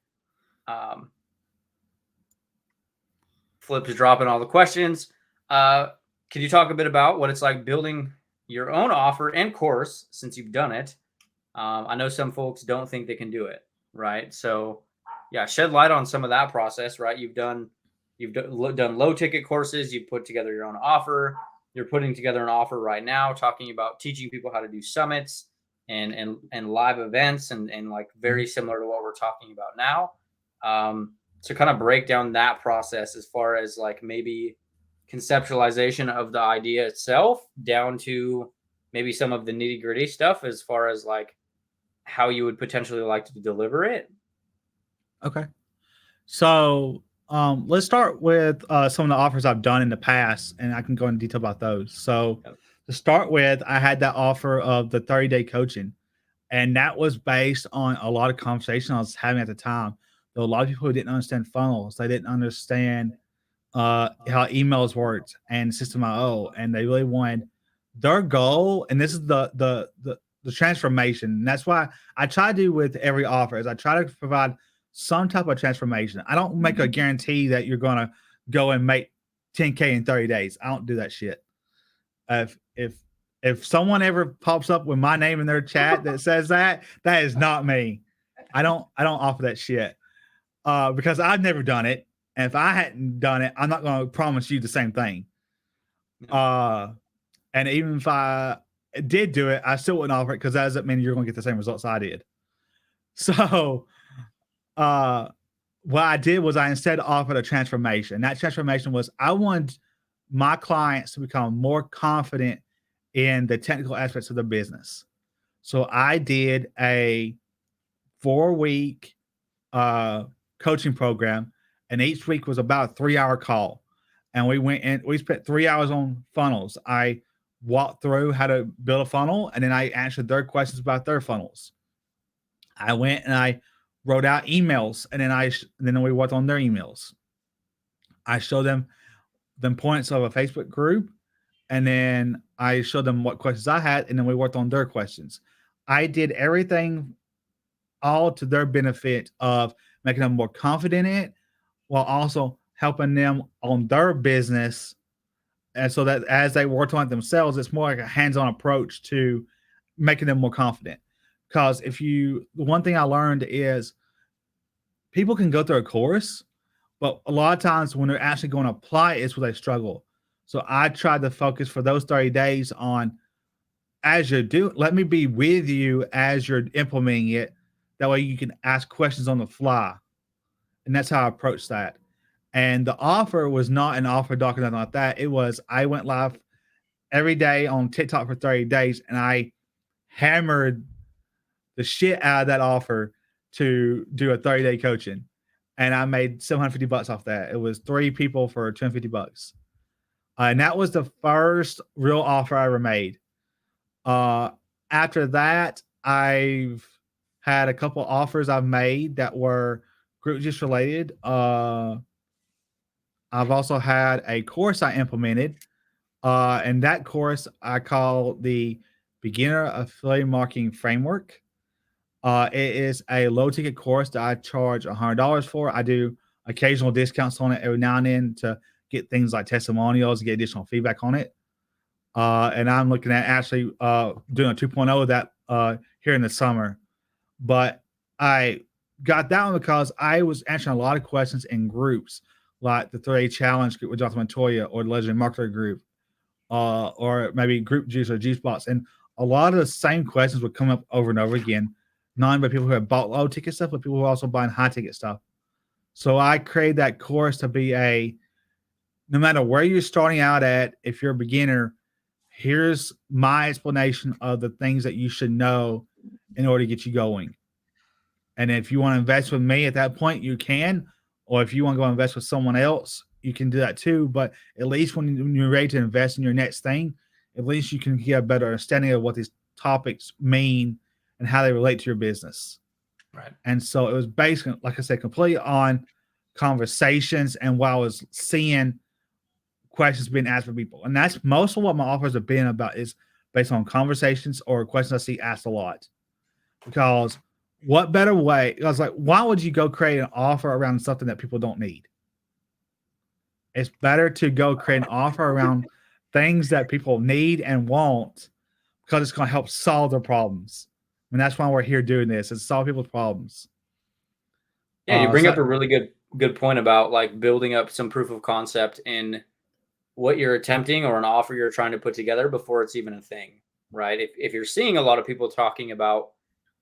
Flip's dropping all the questions. Can you talk a bit about what it's like building your own offer and course since you've done it? I know some folks don't think they can do it, right? So, yeah, shed light on some of that process, right? You've done low ticket courses. You've put together your own offer. You're putting together an offer right now, talking about teaching people how to do summits and live events and like very similar to what we're talking about now. To kind of break down that process as far as like maybe conceptualization of the idea itself down to maybe some of the nitty gritty stuff as far as like how you would potentially like to deliver it. Okay. So let's start with some of the offers I've done in the past, and I can go into detail about those. So Yep. to start with, I had that offer of the 30-day coaching, and that was based on a lot of conversation I was having at the time. There were a lot of people who didn't understand funnels. They didn't understand how emails worked and System IO, and they really wanted their goal. And this is the transformation. And that's why I try to do with every offer is I try to provide some type of transformation. I don't make a guarantee that you're gonna go and make 10K in 30 days. I don't do that shit. If someone ever pops up with my name in their chat that says that, that is not me. I don't offer that shit because I've never done it. And if I hadn't done it, I'm not going to promise you the same thing. And even if I did do it, I still wouldn't offer it because that doesn't mean you're going to get the same results I did. So, what I did was I instead offered a transformation. That transformation was I wanted my clients to become more confident in the technical aspects of the business. So I did a 4-week coaching program, and each week was about a 3-hour call. And we went and we spent 3 hours on funnels. I walked through how to build a funnel, and then I answered their questions about their funnels. I went and I wrote out emails, and then we worked on their emails. I showed them the points of a Facebook group, and then I showed them what questions I had, and then we worked on their questions. I did everything all to their benefit of making them more confident in it while also helping them on their business. And so that as they work on it themselves, it's more like a hands-on approach to making them more confident. Because the one thing I learned is people can go through a course, but a lot of times when they're actually going to apply it, it's where they struggle. So I tried to focus for those 30 days on as you do, let me be with you as you're implementing it. That way you can ask questions on the fly. And that's how I approached that. And the offer was not an offer doc or nothing like that. It was I went live every day on TikTok for 30 days and I hammered the shit out of that offer to do a 30-day coaching. And I made $750 off that. It was 3 people for $250. And that was the first real offer I ever made. After that, I've had a couple offers I've made that were group just related. I've also had a course I implemented, and that course I call the Beginner Affiliate Marketing Framework. It is a low ticket course that I charge $100 for. I do occasional discounts on it every now and then to get things like testimonials and get additional feedback on it. And I'm looking at actually doing a 2.0 of that here in the summer. But I got that one because I was answering a lot of questions in groups like the 3 challenge group with Jonathan Montoya or the Legend Marketer group, or maybe Group Juice or Juice Box. And a lot of the same questions would come up over and over again, not by people who have bought low ticket stuff, but people who are also buying high ticket stuff. So I created that course to be no matter where you're starting out at, if you're a beginner, here's my explanation of the things that you should know in order to get you going. And if you want to invest with me at that point, you can. Or if you want to go invest with someone else, you can do that too. But at least when you're ready to invest in your next thing, at least you can get a better understanding of what these topics mean and how they relate to your business. Right. And so it was based, like I said, completely on conversations and what I was seeing questions being asked for people. And that's most of what my offers have been about, is based on conversations or questions I see asked a lot. Because what better way? I was like, why would you go create an offer around something that people don't need? It's better to go create an offer around things that people need and want, because it's going to help solve their problems. And that's why we're here doing this, is solve people's problems. Yeah, you bring up a really good point about like building up some proof of concept in what you're attempting or an offer you're trying to put together before it's even a thing, right? If you're seeing a lot of people talking about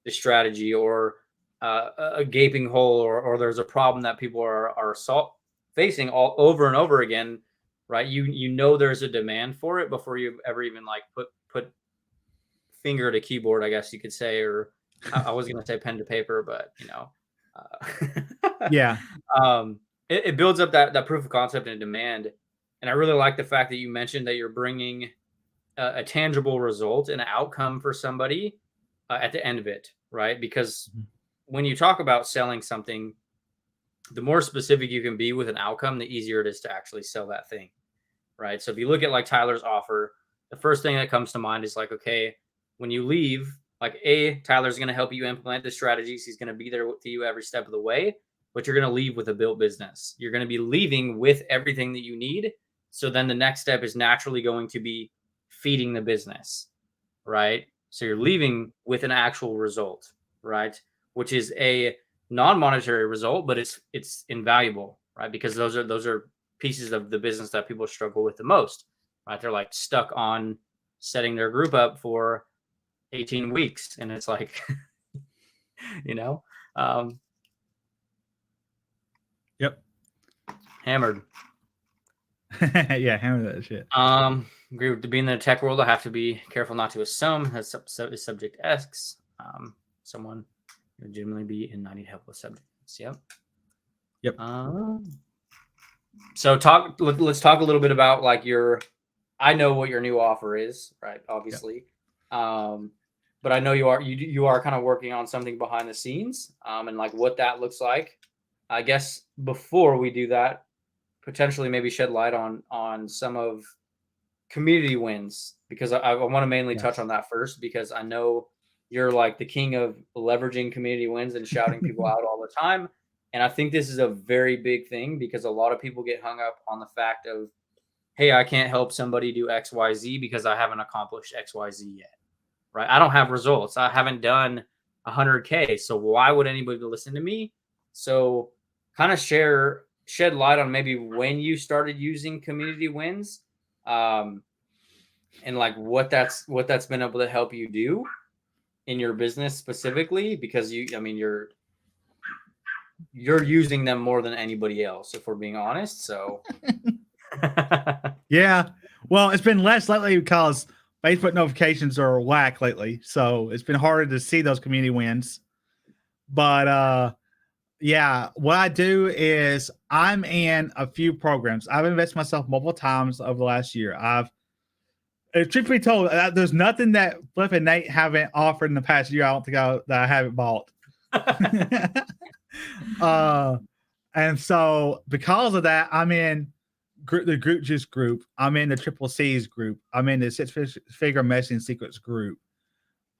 the strategy or a gaping hole, or there's a problem that people are facing all over and over again, right? You know there's a demand for it before you ever even like put finger to keyboard, I guess you could say, or I was gonna say pen to paper, but yeah. It builds up that proof of concept and demand. And I really like the fact that you mentioned that you're bringing a tangible result, an outcome for somebody at the end of it, right? Because when you talk about selling something, the more specific you can be with an outcome, the easier it is to actually sell that thing, right? So if you look at like Tyler's offer, the first thing that comes to mind is like, okay, when you leave, like Tyler's going to help you implement the strategies. He's going to be there with you every step of the way, but you're going to leave with a built business. You're going to be leaving with everything that you need. So then the next step is naturally going to be feeding the business, right? So you're leaving with an actual result, right? Which is a non-monetary result, but it's invaluable, right? Because those are pieces of the business that people struggle with the most, right? They're like stuck on setting their group up for 18 weeks, and it's like, Yep. Hammered. Yeah, hammer that shit. Agree with being in the tech world. I have to be careful not to assume that subject X. Someone legitimately be and not need help with subjects. Yep. Yep. So let's talk a little bit about like I know what your new offer is, right? Obviously. Yep. But I know you are kind of working on something behind the scenes, and like what that looks like. I guess before we do that, potentially maybe shed light on some of community wins, because I want to mainly touch on that first, because I know you're like the king of leveraging community wins and shouting people out all the time. And I think this is a very big thing, because a lot of people get hung up on the fact of, hey, I can't help somebody do XYZ because I haven't accomplished XYZ yet, right? I don't have results. I haven't done 100K. So why would anybody listen to me? So kind of shed light on maybe when you started using community wins, and like what that's been able to help you do in your business specifically, because you're using them more than anybody else, if we're being honest. So yeah, well, it's been less lately because Facebook notifications are whack lately, so it's been harder to see those community wins. But yeah, what I do is I'm in a few programs. I've invested myself multiple times over the last year. Truth be told, there's nothing that Flip and Nate haven't offered in the past year. I don't think that I haven't bought. And so because of that, I'm in the Group Juice group. I'm in the Triple C's group. I'm in the Six Figure Messaging Secrets group.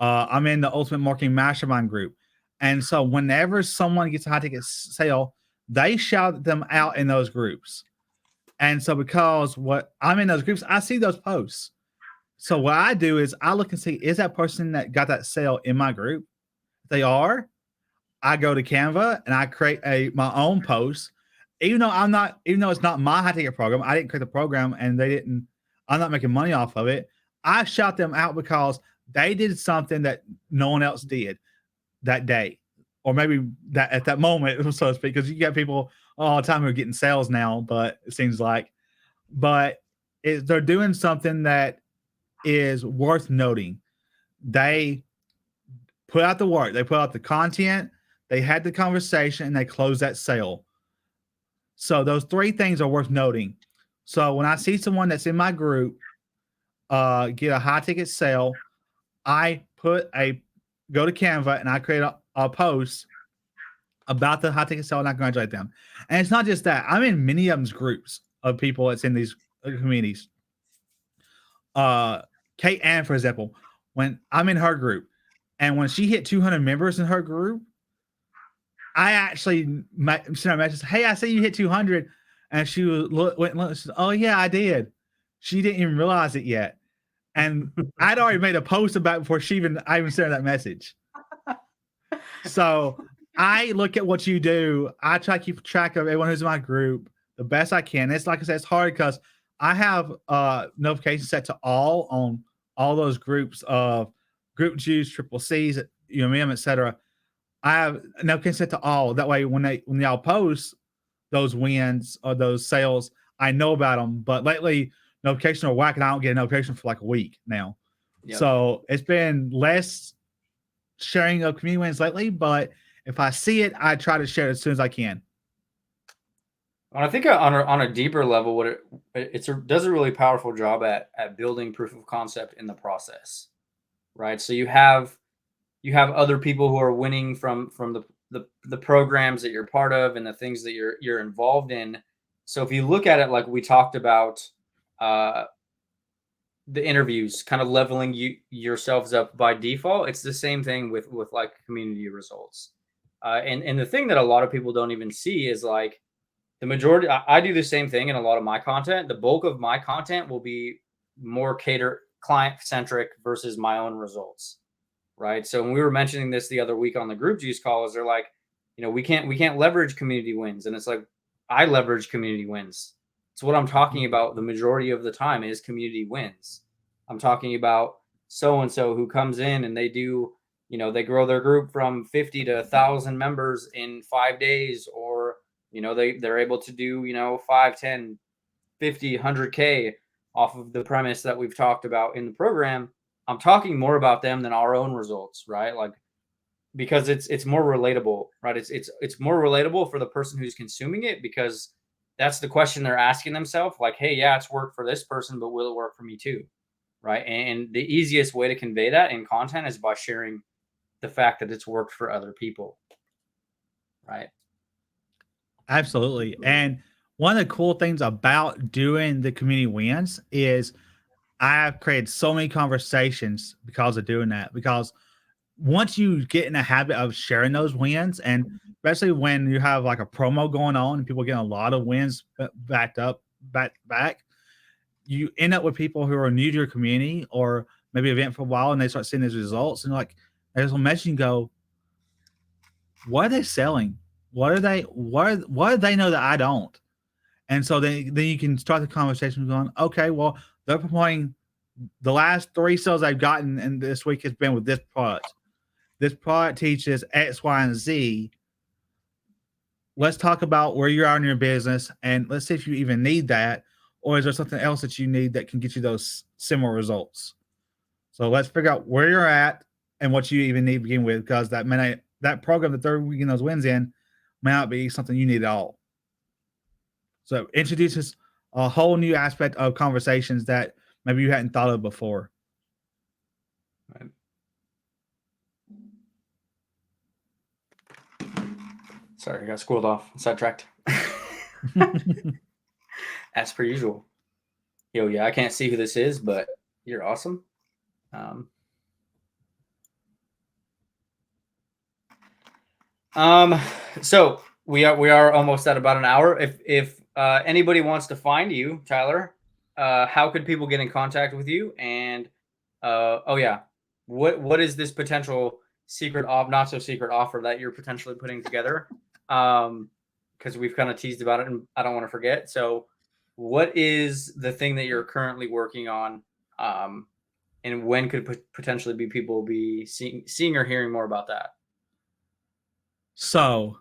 I'm in the Ultimate Marketing Mastermind group. And so whenever someone gets a high ticket sale, they shout them out in those groups. And so because what I'm in those groups, I see those posts. So what I do is I look and see, is that person that got that sale in my group? If they are, I go to Canva and I create my own post, even though it's not my high ticket program, I didn't create the program and they didn't, I'm not making money off of it. I shout them out because they did something that no one else did that day, or maybe that at that moment, so to speak, because you get people all the time who are getting sales now, but it seems like, but they're doing something that is worth noting. They put out the work, they put out the content, they had the conversation, and they closed that sale. So those three things are worth noting. So when I see someone that's in my group get a high ticket sale, I go to Canva and I create a post about the high ticket sale and I congratulate them. And it's not just that. I'm in many of them's groups of people that's in these communities. Kate Ann, for example, when I'm in her group, and when she hit 200 members in her group, I actually sent her a message, "Hey, I see you hit 200," and she was "Oh yeah, I did." She didn't even realize it yet, and I'd already made a post about it before I even sent her that message. So I look at what you do. I try to keep track of everyone who's in my group the best I can. It's like I said, it's hard because I have notifications set to all on all those groups of group Jews, triple C's, etc. I have notifications set to all. That way, when y'all post those wins or those sales, I know about them. But lately, notifications are whack, and I don't get a notification for like a week now. Yep. So it's been less sharing of community wins lately, but if I see it, I try to share it as soon as I can. I think on a deeper level, what it does a really powerful job at building proof of concept in the process, right? So you have other people who are winning from the programs that you're part of and the things that you're involved in. So if you look at it like we talked about, the interviews kind of leveling yourselves up by default, it's the same thing with like community results. And the thing that a lot of people don't even see is like the majority. I do the same thing in a lot of my content. The bulk of my content will be more client centric versus my own results, right? So when we were mentioning this the other week on the group juice calls, they're like, we can't leverage community wins, and it's like, I leverage community wins. It's what I'm talking about. The majority of the time is community wins. I'm talking about so and so who comes in and they do, they grow their group from 50 to 1,000 members in 5 days, or they're able to do 5, 10, 50, 100K off of the premise that we've talked about in the program. I'm talking more about them than our own results, right? Like, because it's more relatable, right? It's more relatable for the person who's consuming it, because that's the question they're asking themselves. Like, hey, yeah, it's worked for this person, but will it work for me too? Right. And the easiest way to convey that in content is by sharing the fact that it's worked for other people. Right. Absolutely. And one of the cool things about doing the community wins is I've created so many conversations because of doing that. Because once you get in the habit of sharing those wins, and especially when you have like a promo going on and people getting a lot of wins back, you end up with people who are new to your community or maybe event for a while, and they start seeing these results, and like there's a message and go, what are they selling? What do they know that I don't? And so then you can start the conversation going, okay, well, they're promoting the last 3 sales I've gotten, and this week has been with this product. This product teaches X, Y, and Z. Let's talk about where you are in your business, and let's see if you even need that, or is there something else that you need that can get you those similar results? So let's figure out where you're at and what you even need to begin with, because that program that they're getting those wins in may not be something you need at all. So it introduces a whole new aspect of conversations that maybe you hadn't thought of before. Right. Sorry, I got squirreled off, sidetracked. As per usual. Yo, yeah, I can't see who this is, but you're awesome. So we are almost at about an hour. If anybody wants to find you, Tyler, how could people get in contact with you? And oh yeah, what is this potential secret not so secret offer that you're potentially putting together? because we've kind of teased about it and I don't want to forget. So, what is the thing that you're currently working on? Um, and when could potentially be people be seeing or hearing more about that? So,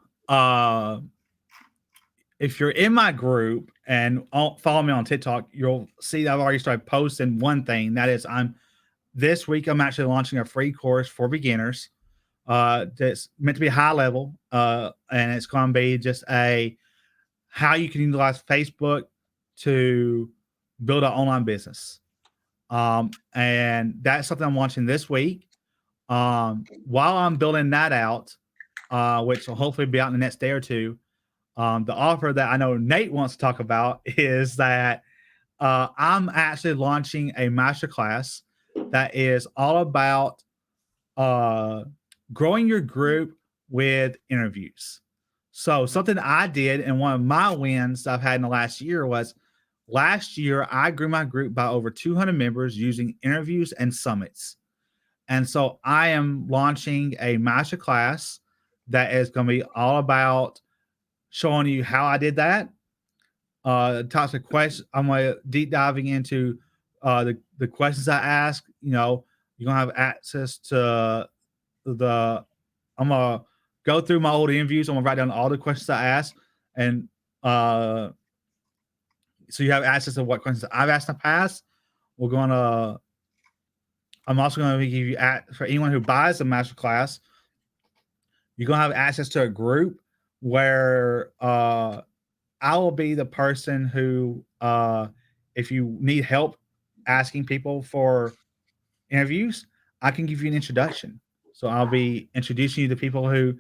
if you're in my group and follow me on TikTok, you'll see that I've already started posting one thing. That is, this week I'm actually launching a free course for beginners. That's meant to be high level, and it's going to be just a how you can utilize Facebook to build an online business. And that's something I'm launching this week. While I'm building that out, which will hopefully be out in the next day or two, the offer that I know Nate wants to talk about is that I'm actually launching a masterclass that is all about uh, growing your group with interviews. So something I did, and one of my wins I've had in the last year was last year I grew my group by over 200 members using interviews and summits. And so I am launching a masterclass that is going to be all about showing you how I did that. Types of questions I'm going to deep diving into the questions I ask. You know, you're gonna have access to the. I'm gonna go through my old interviews. I'm gonna write down all the questions I asked, and uh, so you have access to what questions I've asked in the past. We're gonna. I'm also gonna give you for anyone who buys the masterclass. You're gonna have access to a group where I will be the person who, if you need help asking people for interviews, I can give you an introduction. So I'll be introducing you to people who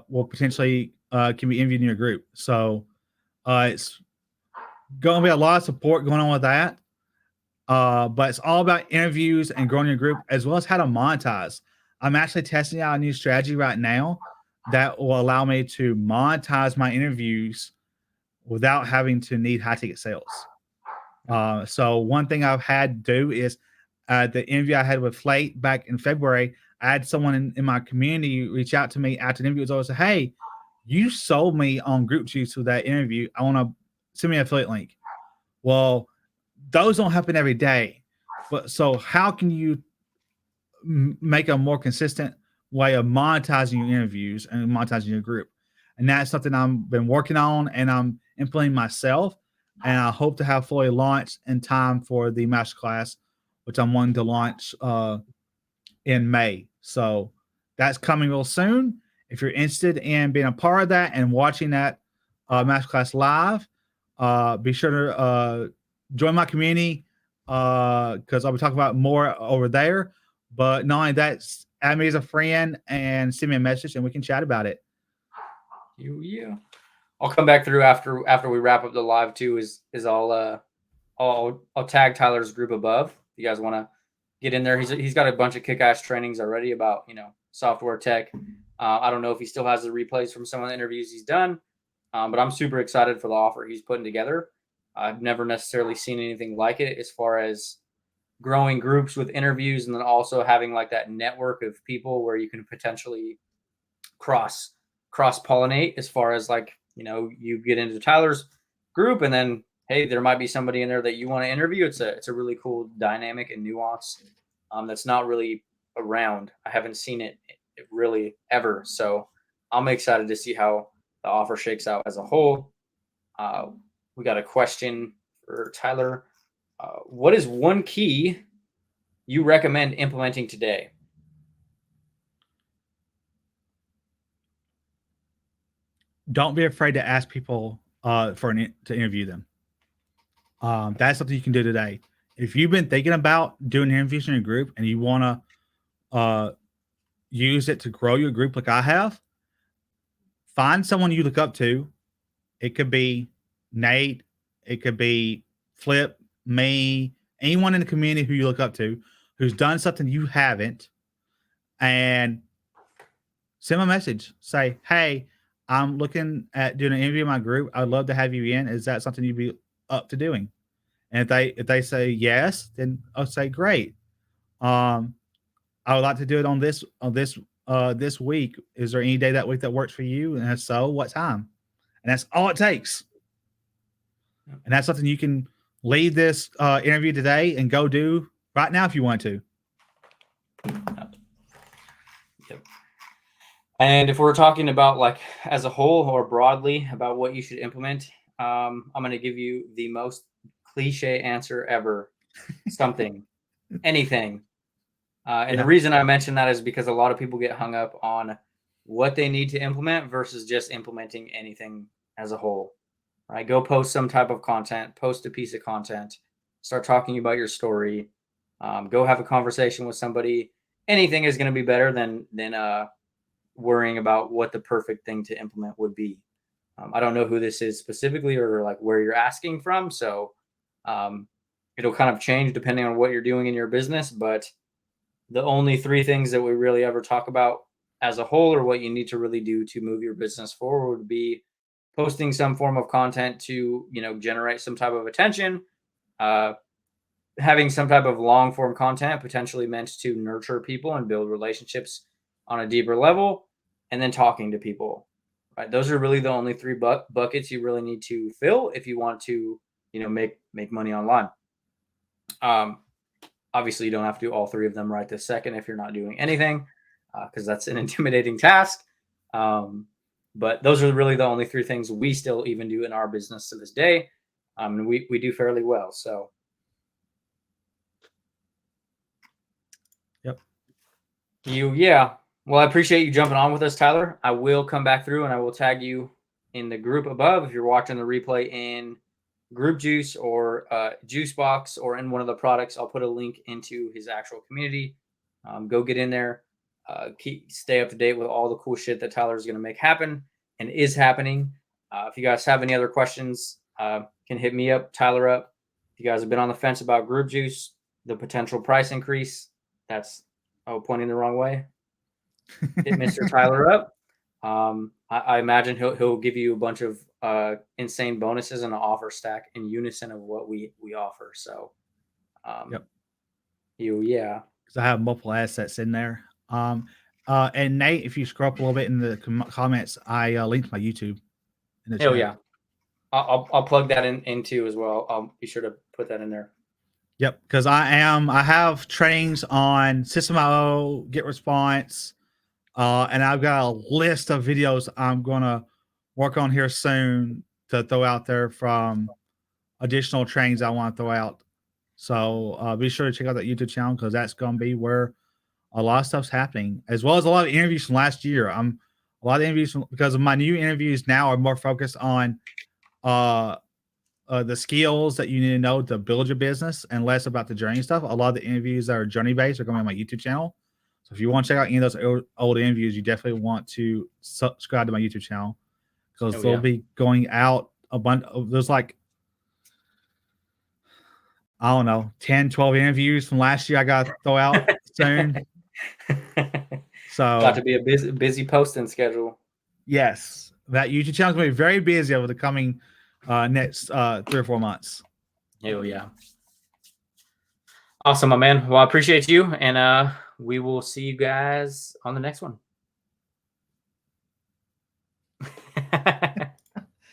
will potentially can be interviewed in your group. So it's going to be a lot of support going on with that. But it's all about interviews and growing your group as well as how to monetize. I'm actually testing out a new strategy right now that will allow me to monetize my interviews without having to need high ticket sales. So one thing I've had to do is the interview I had with Flate back in February, I had someone in my community reach out to me after the interview. Was say, "Hey, you sold me on group juice with that interview. I want to send me an affiliate link." Well, those don't happen every day, but so how can you make a more consistent way of monetizing your interviews and monetizing your group? And that's something I've been working on and I'm implementing myself. And I hope to have fully launched in time for the masterclass, which I'm wanting to launch in May. So that's coming real soon. If you're interested in being a part of that and watching that masterclass live, be sure to join my community because I'll be talking about more over there. But not only that, add me as a friend and send me a message and we can chat about it. Yeah. I'll come back through after we wrap up the live too. Is I'll tag Tyler's group above. If you guys want to get in there, he's got a bunch of kick-ass trainings already about software tech. I don't know if he still has the replays from some of the interviews he's done, but I'm super excited for the offer he's putting together. I've never necessarily seen anything like it as far as growing groups with interviews and then also having like that network of people where you can potentially cross cross pollinate as far as like you get into Tyler's group and then hey there might be somebody in there that you want to interview. It's a really cool dynamic and nuance that's not really around. I haven't seen it really ever, so I'm excited to see how the offer shakes out as a whole. uh, we got a question for Tyler. What is one key you recommend implementing today? Don't be afraid to ask people to interview them. That's something you can do today. If you've been thinking about doing interviews in your group and you want to use it to grow your group like I have, find someone you look up to. It could be Nate, it could be Flip, me, anyone in the community who you look up to who's done something you haven't, and send them a message. Say, hey, I'm looking at doing an interview in my group. I'd love to have you in. Is that something you'd be up to doing? And if they say yes, then I'll say great. Um, I would like to do it on this week. Is there any day that week that works for you? And if so, what time? And that's all it takes. And that's something you can leave this interview today and go do right now if you want to. Yep. And if we're talking about like as a whole or broadly about what you should implement, I'm going to give you the most cliche answer ever. Something, anything. And the reason I mention that is because a lot of people get hung up on what they need to implement versus just implementing anything as a whole. Right? Go post some type of content, post a piece of content, start talking about your story, go have a conversation with somebody. Anything is going to be better than worrying about what the perfect thing to implement would be. I don't know who this is specifically or like where you're asking from, so it'll kind of change depending on what you're doing in your business. But the only three things that we really ever talk about as a whole, or what you need to really do to move your business forward, would be posting some form of content to generate some type of attention, uh, having some type of long form content potentially meant to nurture people and build relationships on a deeper level, and then talking to people. Right, those are really the only three buckets you really need to fill if you want to make money online. Obviously, you don't have to do all three of them right this second if you're not doing anything, because that's an intimidating task. But those are really the only three things we still even do in our business to this day. And we do fairly well. So, yep. Yeah. Well, I appreciate you jumping on with us, Tyler. I will come back through and I will tag you in the group above if you're watching the replay in Group Juice or Juice Box or in one of the products. I'll put a link into his actual community. Go get in there. Stay up to date with all the cool shit that Tyler is going to make happen and is happening. If you guys have any other questions, can hit me up, Tyler up. If you guys have been on the fence about Group Juice, the potential price increase, that's pointing the wrong way. Hit Mr. Tyler up. I imagine he'll give you a bunch of insane bonuses and an offer stack in unison of what we offer. So, Yep. Yeah. Because I have multiple assets in there. And Nate, if you scroll up a little bit in the comments, I linked my YouTube in the chat. Yeah. I'll plug that in too as well. I'll be sure to put that in there. Yep, because I have trainings on System.io, Get Response, and I've got a list of videos I'm gonna work on here soon to throw out there from additional trainings I want to throw out. So be sure to check out that YouTube channel because that's gonna be where a lot of stuff's happening, as well as a lot of interviews from last year. A lot of interviews because of my new interviews now are more focused on the skills that you need to know to build your business and less about the journey stuff. A lot of the interviews that are journey based are going on my YouTube channel. So if you want to check out any of those old interviews, you definitely want to subscribe to my YouTube channel because they'll be going out a bunch of, there's like, I don't know, 10, 12 interviews from last year I got to throw out soon. So got to be a busy posting schedule. Yes, that YouTube channel is going to be very busy over the coming next 3 or 4 months. Hell yeah. Awesome, my man. Well, I appreciate you, and we will see you guys on the next one.